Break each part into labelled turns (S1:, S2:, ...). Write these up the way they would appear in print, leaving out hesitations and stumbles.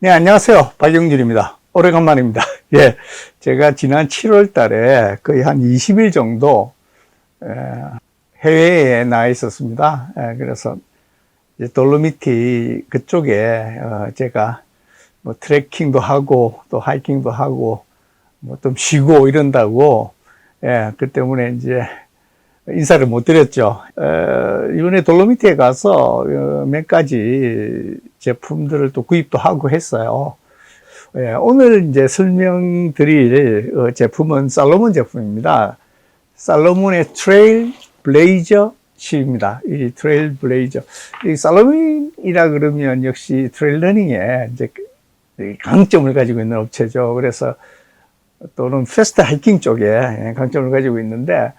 S1: 네, 안녕하세요. 박영준입니다. 오래간만입니다. 예, 제가 지난 7월 달에 거의 한 20일 정도 해외에 나와 있었습니다. 그래서 이제 돌로미티 그쪽에 제가 뭐 트레킹도 하고 또 하이킹도 하고 뭐 좀 쉬고 이런다고 그 때문에 이제 인사를 못 드렸죠. 이번에 돌로미티에 가서 몇 가지 제품들을 또 구입도 하고 했어요. 오늘 이제 설명드릴 제품은 살로몬 제품입니다. 살로몬의 트레일 블레이저 실입니다. 이 트레일 블레이저. 이 살로몬이라 그러면 역시 트레일 러닝에 이제 강점을 가지고 있는 업체죠. 그래서 또는 패스트 하이킹 쪽에 강점을 가지고 있는데,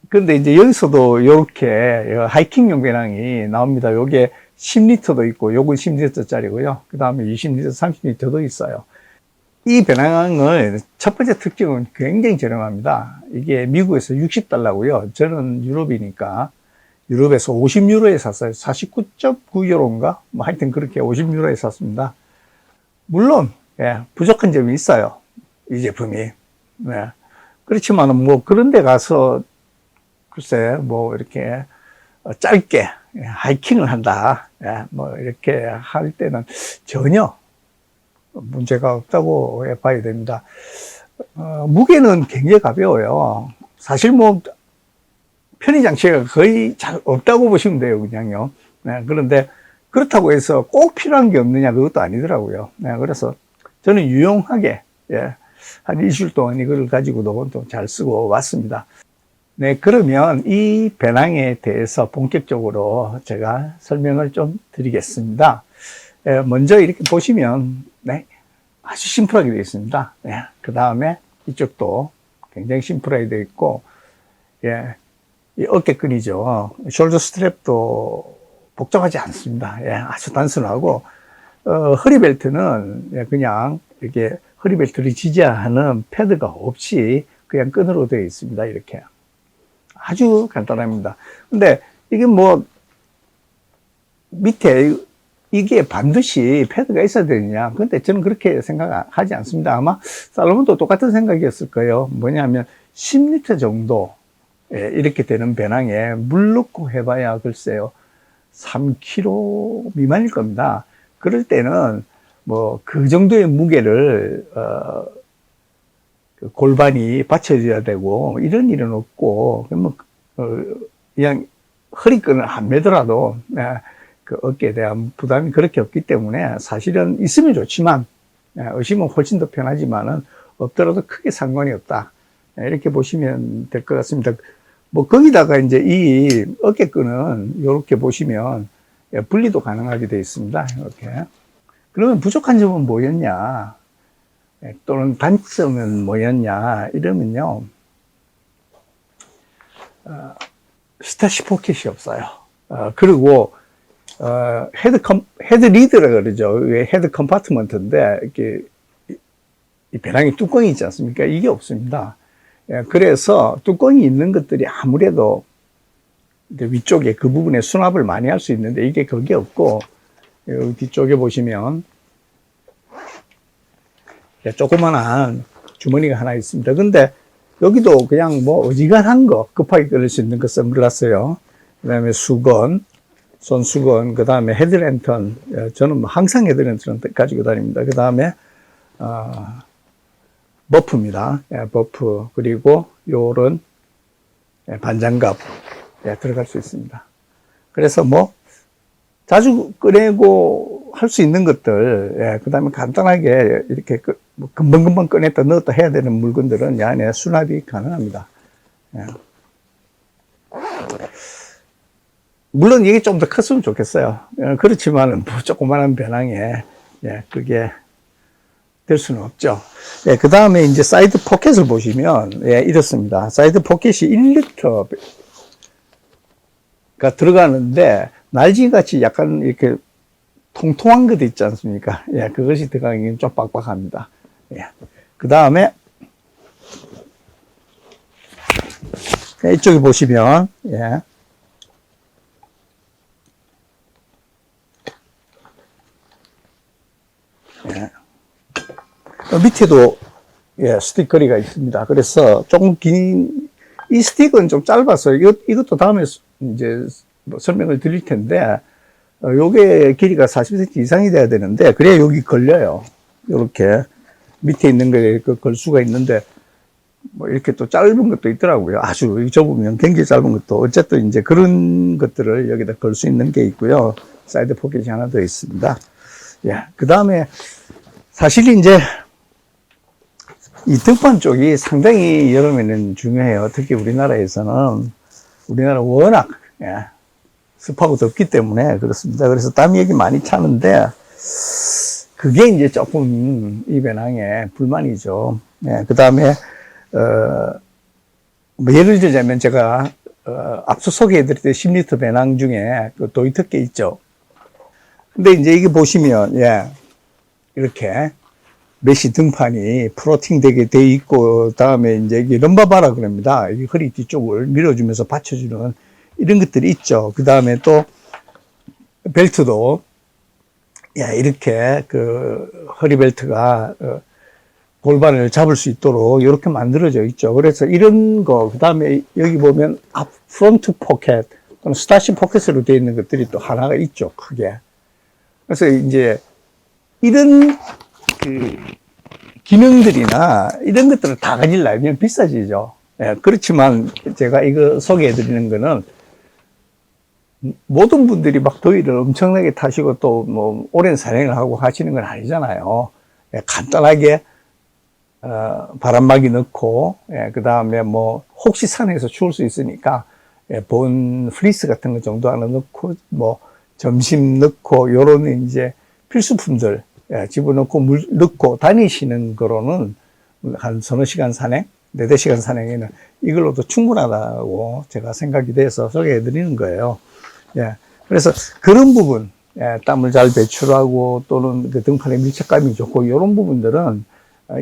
S1: 근데 이제 여기서도 이렇게 하이킹용 배낭이 나옵니다. 요게 10리터도 있고, 요건 10리터짜리고요. 그 다음에 20리터, 30리터도 있어요. 이 배낭을 첫 번째 특징은 굉장히 저렴합니다. 이게 미국에서 $60고요. 저는 유럽이니까 유럽에서 50유로에 샀어요. 49.9유로인가? 뭐 하여튼 그렇게 50유로에 샀습니다. 물론 부족한 점이 있어요. 이 제품이. 그렇지만 뭐 그런 데 가서 글쎄 뭐 이렇게 짧게 하이킹을 한다 뭐 이렇게 할 때는 전혀 문제가 없다고 봐야 됩니다. 무게는 굉장히 가벼워요. 사실 뭐 편의 장치가 거의 잘 없다고 보시면 돼요, 그냥요. 그런데 그렇다고 해서 꼭 필요한 게 없느냐, 그것도 아니더라고요. 그래서 저는 유용하게 한 일주일 동안 이걸 가지고도 또 잘 쓰고 왔습니다. 네, 그러면 이 배낭에 대해서 본격적으로 제가 설명을 좀 드리겠습니다. 먼저 이렇게 보시면, 아주 심플하게 되어 있습니다. 그 다음에 이쪽도 굉장히 심플하게 되어 있고, 이 어깨끈이죠. 숄더 스트랩도 복잡하지 않습니다. 아주 단순하고, 허리벨트는 그냥 이렇게 허리벨트를 지지하는 패드가 없이 그냥 끈으로 되어 있습니다. 이렇게. 아주 간단합니다. 근데 이게 뭐 밑에 이게 반드시 패드가 있어야 되느냐? 근데 저는 그렇게 생각하지 않습니다. 아마 살로몬도 똑같은 생각이었을 거예요. 뭐냐면 10리터 정도 이렇게 되는 배낭에 물 넣고 해봐야 글쎄요 3kg 미만일 겁니다. 그럴 때는 뭐 그 정도의 무게를 골반이 받쳐줘야 되고 이런 일은 없고 그냥 허리끈을 안 매더라도 그 어깨에 대한 부담이 그렇게 없기 때문에 사실은 있으면 좋지만 의심은 훨씬 더 편하지만은 없더라도 크게 상관이 없다, 이렇게 보시면 될 것 같습니다. 뭐 거기다가 이제 이 어깨끈은 이렇게 보시면 분리도 가능하게 되어 있습니다. 이렇게. 그러면 부족한 점은 뭐였냐, 또는 단점은 뭐였냐 이러면요, 스타시 포켓이 없어요. 그리고 헤드 리드라 그러죠. 헤드 컴파트먼트인데 이렇게 이 배낭에 뚜껑이 있지 않습니까? 이게 없습니다. 그래서 뚜껑이 있는 것들이 아무래도 위쪽에 그 부분에 수납을 많이 할 수 있는데 이게 거기 없고, 여기 뒤쪽에 보시면 조그만한 주머니가 하나 있습니다. 근데 여기도 그냥 뭐 어지간한 거, 급하게 끌을 수 있는 거 선글라스요. 그 다음에 수건, 손수건, 그 다음에 헤드랜턴. 저는 항상 헤드랜턴 가지고 다닙니다. 그 다음에 버프입니다. 버프. 그리고 요런 반장갑 들어갈 수 있습니다. 그래서 뭐 자주 꺼내고 할 수 있는 것들, 그 다음에 간단하게 이렇게 뭐 금방금방 꺼냈다 넣었다 해야 되는 물건들은 이 안에 수납이 가능합니다. 물론 이게 좀 더 컸으면 좋겠어요. 그렇지만 뭐 조그마한 배낭에 그게 될 수는 없죠. 그 다음에 이제 사이드 포켓을 보시면 이렇습니다. 사이드 포켓이 1리터가 들어가는데 날지같이 약간 이렇게 통통한 것도 있지 않습니까? 그것이 들어가기는 좀 빡빡합니다. 그 다음에 이쪽에 보시면 밑에도 예, 스틱거리가 있습니다. 그래서 조금 이 스틱은 좀 짧아서 이것도 다음에 이제 뭐 설명을 드릴 텐데 요게 길이가 40cm 이상이 돼야 되는데 그래야 여기 걸려요. 이렇게 밑에 있는 거에 걸 수가 있는데 뭐 이렇게 또 짧은 것도 있더라고요. 아주 좁으면 굉장히 짧은 것도 어쨌든 이제 그런 것들을 여기다 걸 수 있는 게 있고요. 사이드 포켓이 하나 더 있습니다. 예, 그 다음에 사실 이제 이 등판 쪽이 상당히 여름에는 중요해요. 특히 우리나라에서는 우리나라 워낙 예, 습하고 덥기 때문에 그렇습니다. 그래서 땀이 여기 많이 차는데 그게 이제 조금 이 배낭의 불만이죠. 예, 그 다음에 뭐 예를 들자면 제가 앞서 소개해드렸던 10리터 배낭 중에 그 도이터께 있죠. 근데 이제 이게 보시면 예, 이렇게 메시 등판이 프로팅 되게 돼 있고 다음에 이제 이게 럼바바라 그럽니다. 이 허리 뒤쪽을 밀어주면서 받쳐주는 이런 것들이 있죠. 그 다음에 또 벨트도 야 이렇게 그 허리 벨트가 골반을 잡을 수 있도록 이렇게 만들어져 있죠. 그래서 이런 거, 그 다음에 여기 보면 앞 프론트 포켓 또는 스타시 포켓으로 되어 있는 것들이 또 하나가 있죠. 크게. 그래서 이제 이런 그 기능들이나 이런 것들을 다 가지려면 비싸지죠. 예, 그렇지만 제가 이거 소개해 드리는 거는 모든 분들이 막 더위를 엄청나게 타시고 또 뭐 오랜 산행을 하고 하시는 건 아니잖아요. 예, 간단하게 바람막이 넣고 예, 그 다음에 뭐 혹시 산에서 추울 수 있으니까 예, 본 플리스 같은 거 정도 하나 넣고 뭐 점심 넣고 요런 이제 필수품들 예, 집어넣고 물 넣고 다니시는 거로는 한 서너 시간 산행, 4-5시간 산행에는 이걸로도 충분하다고 제가 생각이 돼서 소개해 드리는 거예요. 예, 그래서 그런 부분, 예, 땀을 잘 배출하고 또는 그 등판의 밀착감이 좋고 이런 부분들은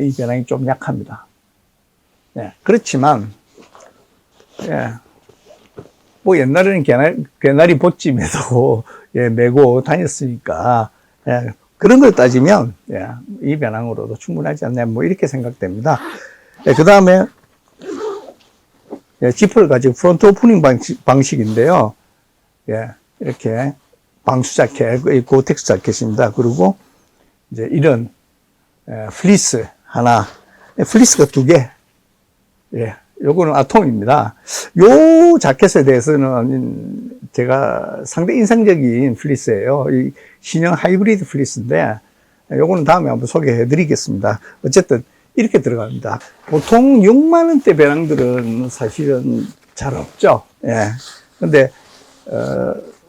S1: 이 배낭이 좀 약합니다. 예, 그렇지만 예, 뭐 옛날에는 개나리 보찜 메고 예, 메고 다녔으니까 예, 그런 걸 따지면 예, 이 배낭으로도 충분하지 않나 뭐 이렇게 생각됩니다. 예, 그 다음에 예, 지퍼를 가지고 프론트 오프닝 방식인데요. 예, 이렇게 방수 자켓, 고텍스 자켓입니다. 그리고 이제 이런 플리스 하나, 플리스가 2개. 예, 요거는 아톰입니다. 요 자켓에 대해서는 제가 상당히 인상적인 플리스예요. 이 신형 하이브리드 플리스인데 요거는 다음에 한번 소개해 드리겠습니다. 어쨌든 이렇게 들어갑니다. 보통 6만 원대 배낭들은 사실은 잘 없죠. 예. 근데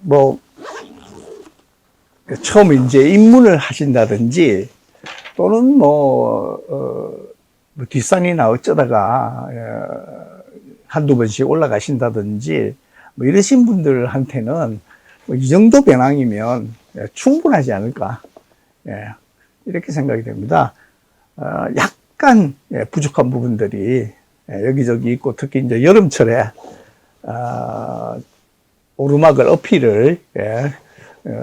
S1: 뭐 처음 이제 입문을 하신다든지 또는 뭐 뒷산이나 어쩌다가 한두 번씩 올라가신다든지 뭐 이러신 분들한테는 뭐이 정도 배낭이면 충분하지 않을까 이렇게 생각이 됩니다. 약간 부족한 부분들이 여기저기 있고 특히 이제 여름철에 오르막을 어필을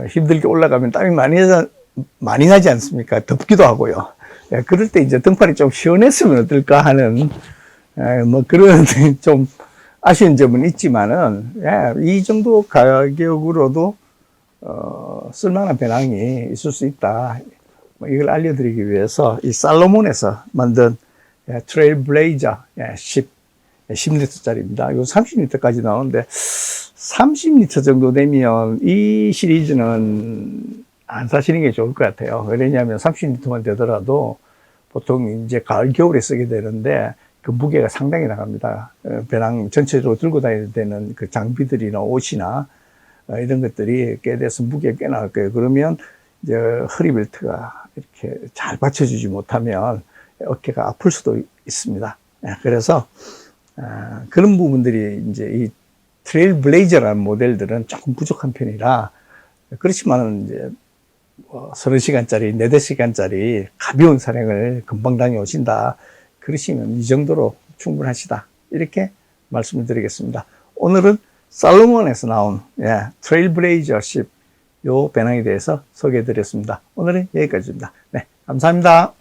S1: 힘들게 올라가면 땀이 많이 나지 않습니까? 덥기도 하고요. 그럴 때 이제 등판이 좀 시원했으면 어떨까 하는 뭐 그런 좀 아쉬운 점은 있지만은 이 정도 가격으로도 쓸만한 배낭이 있을 수 있다. 뭐 이걸 알려드리기 위해서 이 살로몬에서 만든 트레일블레이저 10리터짜리입니다. 이거 30리터까지 나오는데 30리터 정도 되면 이 시리즈는 안 사시는 게 좋을 것 같아요. 왜냐하면 30리터만 되더라도 보통 이제 가을, 겨울에 쓰게 되는데 그 무게가 상당히 나갑니다. 배낭 전체적으로 들고 다닐 때는 그 장비들이나 옷이나 이런 것들이 꽤 돼서 무게가 꽤 나갈 거예요. 그러면 이제 허리벨트가 이렇게 잘 받쳐주지 못하면 어깨가 아플 수도 있습니다. 그래서 그런 부분들이 이제 이 트레일 블레이저라는 모델들은 조금 부족한 편이라 그렇지만 이제 서너 시간짜리, 4-5시간짜리 가벼운 산행을 금방 다녀오신다. 그러시면 이 정도로 충분하시다. 이렇게 말씀을 드리겠습니다. 오늘은 살로몬에서 나온 트레일 블레이저 10 요 배낭에 대해서 소개해 드렸습니다. 오늘은 여기까지입니다. 네, 감사합니다.